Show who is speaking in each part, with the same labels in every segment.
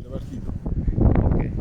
Speaker 1: partito.
Speaker 2: Ok.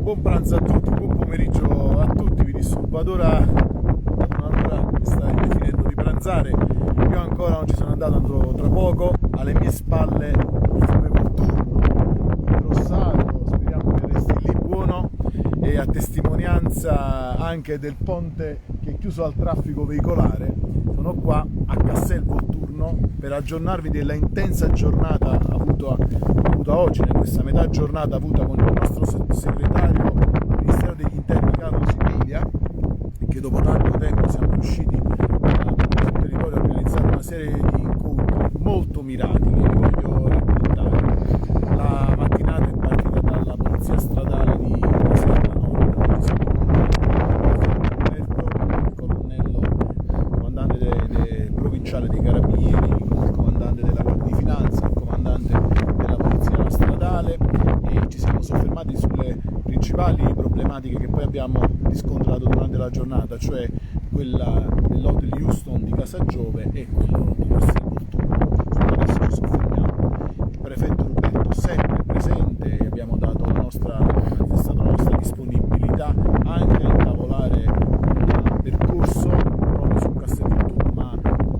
Speaker 1: Buon pranzo a tutti, buon pomeriggio a tutti, vi disturbo ad ora, un'ora che stai finendo di pranzare. Io ancora non ci sono andato, andrò tra poco. Alle mie spalle il fiume Volturno, Rossato, speriamo che resti lì buono, e a testimonianza anche del ponte che è chiuso al traffico veicolare, sono qua a Cassel Volturno per aggiornarvi della intensa giornata avuta oggi, in questa metà giornata avuta con il nostro sottosegretario al Ministero degli Interni Carlo Sibilia, che dopo tanto tempo siamo riusciti sul territorio a organizzare una serie di incontri molto mirati che vi voglio raccontare. La mattinata è partita dalla polizia stradale di Caserta Nord, dove siamo incontrati il colonnello comandante provinciale dei Carabinieri, il comandante della Guardia di Finanza, il comandante della polizia stradale, e ci siamo soffermati sulle principali problematiche che poi abbiamo riscontrato durante la giornata, cioè quella dell'hotel Houston di Casagiove e quello di Cassel Volturno. Su questo ci soffermiamo. Il prefetto Ruberto sempre presente, e abbiamo manifestato la nostra disponibilità anche a intavolare un percorso proprio su Cassel Volturno, ma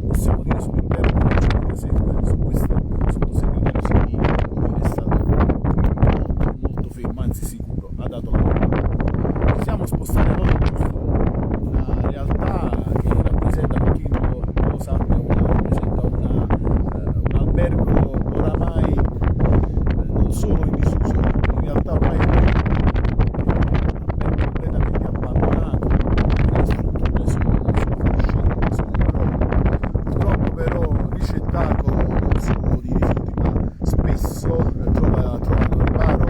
Speaker 1: possiamo dire sull'intero provincia di Caserta. Su questo il sottosegretario Sibilia è stato molto fermo, anzi sicuro, ha dato la parola. Ci siamo spostati a Hotel, una realtà che rappresenta, per chi non lo sappia, rappresenta un albergo oramai non solo in disuso, in realtà ormai è un albergo completamente abbandonato, le strutture sono in crollo. Purtroppo però ricettaco non solo di rifiuti, ma spesso trovano riparo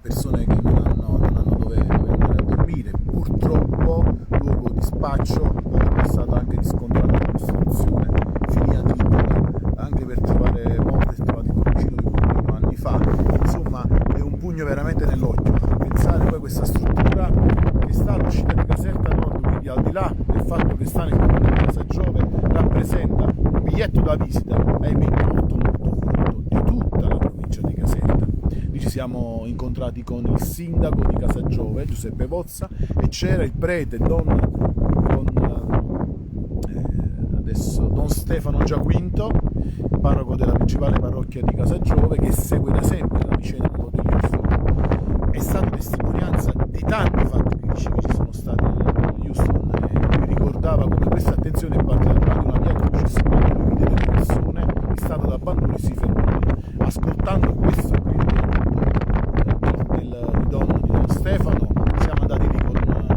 Speaker 1: persone che non hanno dove andare a dormire. Purtroppo luogo di spaccio, dove è stata anche riscontrata la prostituzione, fini addirittura anche per trovare morte trovati in vicino di un bambino anni fa. Insomma, è un pugno veramente nell'occhio pensare poi questa struttura che sta all'uscita di Caserta Nord, quindi al di là del fatto che sta nel comune di Casagiove, rappresenta un biglietto da visita, ahimè, molto brutto di tutta la provincia di Caserta. Lì ci siamo incontrati con il sindaco di Casagiove, Giuseppe Pozza, e c'era il prete Don Stefano Giaquinto, parroco della principale parrocchia di Casagiove, che segue da sempre la vicenda dell'hotel Houston. È stato testimonianza di tanti fatti critici che ci sono stati nell'hotel Houston, e mi ricordava come questa attenzione è partita da una via Crucis, quando lui vide delle persone in stato d'abbandono e si fermò. Ascoltando questo grido di Don Stefano, siamo andati lì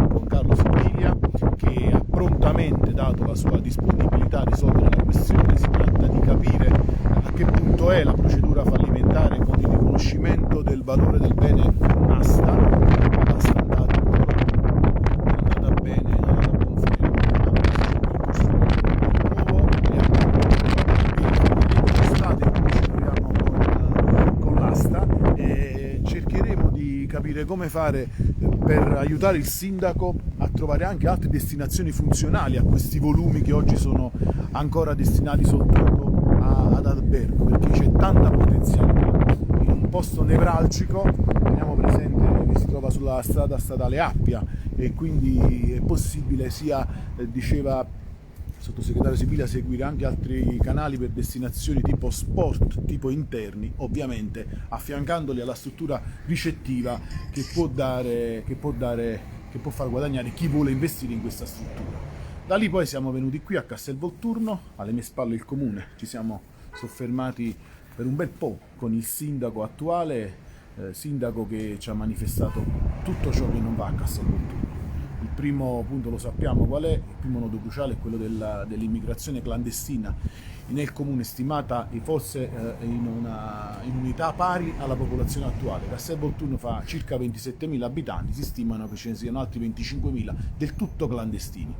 Speaker 1: con Carlo Sibilia, che ha prontamente dato la sua disponibilità a risolvere la questione. Si tratta di capire a che punto è la procedura fallimentare con il riconoscimento del valore del bene asta. L'asta è andata bene, è andata a buon fine, nuovo, e l'estate con l'asta, e cercheremo di capire come fare per aiutare il sindaco a trovare anche altre destinazioni funzionali a questi volumi che oggi sono ancora destinati soltanto ad albergo, perché c'è tanta potenzialità in un posto nevralgico. Teniamo presente che si trova sulla strada statale Appia, e quindi è possibile sia, diceva sottosegretario Sibilia, seguire anche altri canali per destinazioni tipo sport, tipo interni, ovviamente affiancandoli alla struttura ricettiva che può far guadagnare chi vuole investire in questa struttura. Da lì poi siamo venuti qui a Castelvolturno, alle mie spalle il comune, ci siamo soffermati per un bel po' con il sindaco attuale, sindaco che ci ha manifestato tutto ciò che non va a Castelvolturno. Il primo punto lo sappiamo qual è, il primo nodo cruciale è quello dell'immigrazione clandestina nel comune, stimata forse in unità pari alla popolazione attuale. Castelvolturno fa circa 27.000 abitanti, si stimano che ce ne siano altri 25.000 del tutto clandestini.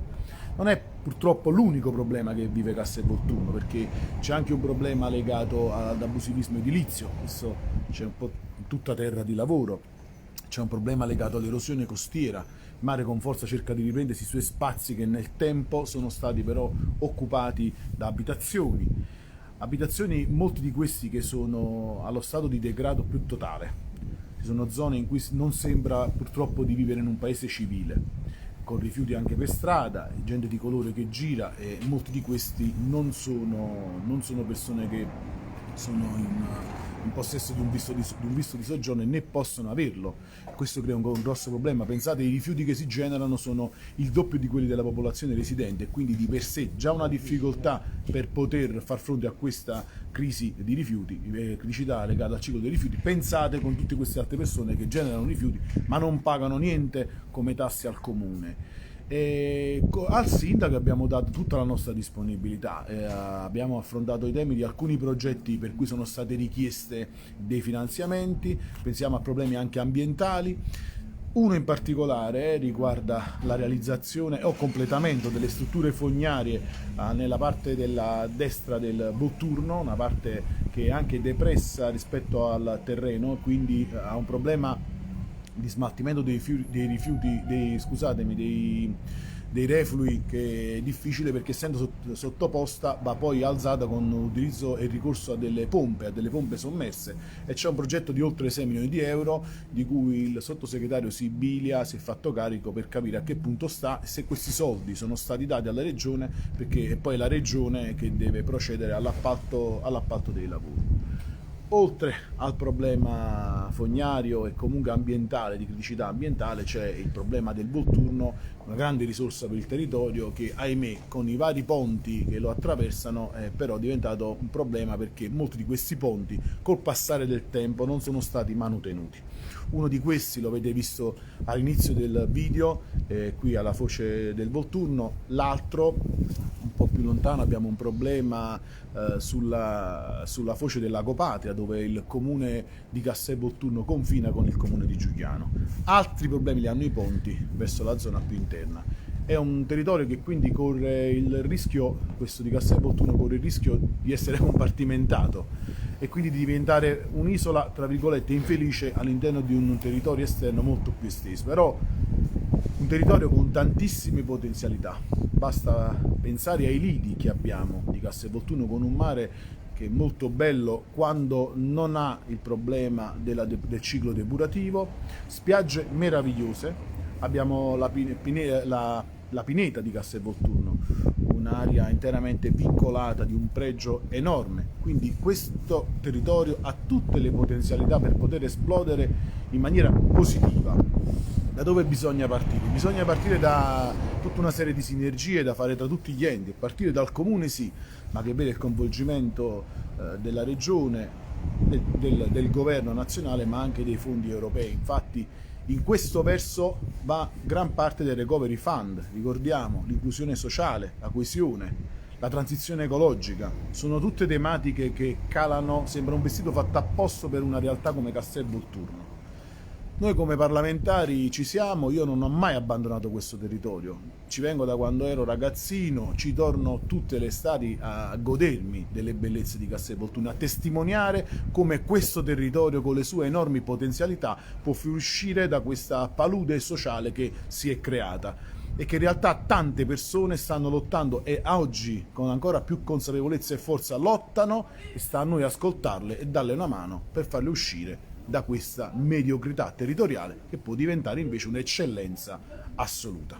Speaker 1: Non è purtroppo l'unico problema che vive Castelvolturno, perché c'è anche un problema legato ad abusivismo edilizio, questo c'è un po' in tutta terra di lavoro, c'è un problema legato all'erosione costiera, il mare con forza cerca di riprendersi i suoi spazi che nel tempo sono stati però occupati da abitazioni, molti di questi che sono allo stato di degrado più totale. Ci sono zone in cui non sembra purtroppo di vivere in un paese civile, con rifiuti anche per strada, gente di colore che gira, e molti di questi non sono persone che sono in possesso di un visto di soggiorno e ne possono averlo. Questo crea un grosso problema. Pensate, i rifiuti che si generano sono il doppio di quelli della popolazione residente e quindi di per sé già una difficoltà per poter far fronte a questa crisi di rifiuti, criticità legata al ciclo dei rifiuti. Pensate con tutte queste altre persone che generano rifiuti ma non pagano niente come tasse al comune. Al sindaco abbiamo dato tutta la nostra disponibilità, abbiamo affrontato i temi di alcuni progetti per cui sono state richieste dei finanziamenti, pensiamo a problemi anche ambientali. Uno in particolare riguarda la realizzazione o completamento delle strutture fognarie nella parte della destra del Volturno, una parte che è anche depressa rispetto al terreno, quindi ha un problema di smaltimento dei reflui, che è difficile perché essendo sottoposta va poi alzata con l'utilizzo e il ricorso a delle pompe sommerse, e c'è un progetto di oltre 6 milioni di euro di cui il sottosegretario Sibilia si è fatto carico per capire a che punto sta e se questi soldi sono stati dati alla regione, perché è poi la regione che deve procedere all'appalto dei lavori. Oltre al problema fognario e comunque ambientale, di criticità ambientale, c'è il problema del Volturno, una grande risorsa per il territorio che, ahimè, con i vari ponti che lo attraversano è però diventato un problema, perché molti di questi ponti col passare del tempo non sono stati manutenuti. Uno di questi lo avete visto all'inizio del video, qui alla foce del Volturno. L'altro, un po' più lontano, abbiamo un problema sulla foce del Lago Patria, dove il comune di Castelvolturno confina con il comune di Giugliano. Altri problemi li hanno i ponti verso la zona più interna. È un territorio che quindi corre il rischio, questo di Castelvolturno corre il rischio di essere compartimentato e quindi di diventare un'isola, tra virgolette, infelice all'interno di un territorio esterno molto più esteso, però un territorio con tantissime potenzialità. Basta pensare ai lidi che abbiamo di Castelvolturno, con un mare che è molto bello quando non ha il problema del ciclo depurativo, spiagge meravigliose, abbiamo la pineta di Castelvolturno, un'area interamente vincolata di un pregio enorme, quindi questo territorio ha tutte le potenzialità per poter esplodere in maniera positiva. Da dove bisogna partire? Bisogna partire da tutta una serie di sinergie da fare tra tutti gli enti, a partire dal comune sì, ma che vede il coinvolgimento della regione, del governo nazionale, ma anche dei fondi europei. Infatti in questo verso va gran parte del Recovery Fund, ricordiamo, l'inclusione sociale, la coesione, la transizione ecologica, sono tutte tematiche che calano, sembra un vestito fatto apposta per una realtà come Castelvolturno. Noi come parlamentari ci siamo, io non ho mai abbandonato questo territorio, ci vengo da quando ero ragazzino, ci torno tutte le estati a godermi delle bellezze di Castelvolturno, a testimoniare come questo territorio con le sue enormi potenzialità può uscire da questa palude sociale che si è creata e che in realtà tante persone stanno lottando e oggi con ancora più consapevolezza e forza lottano, e sta a noi ascoltarle e darle una mano per farle uscire da questa mediocrità territoriale che può diventare invece un'eccellenza assoluta.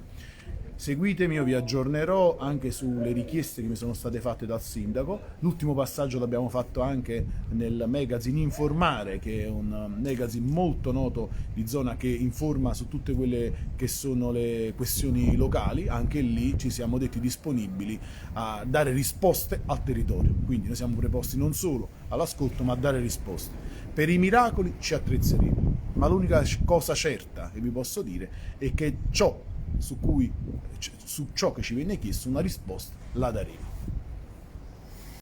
Speaker 1: Seguitemi, io vi aggiornerò anche sulle richieste che mi sono state fatte dal sindaco. L'ultimo passaggio l'abbiamo fatto anche nel magazine Informare, che è un magazine molto noto di zona che informa su tutte quelle che sono le questioni locali. Anche lì ci siamo detti disponibili a dare risposte al territorio. Quindi noi siamo preposti non solo all'ascolto, ma a dare risposte. Per i miracoli ci attrezzeremo, ma l'unica cosa certa che vi posso dire è che su ciò che ci viene chiesto una risposta la daremo.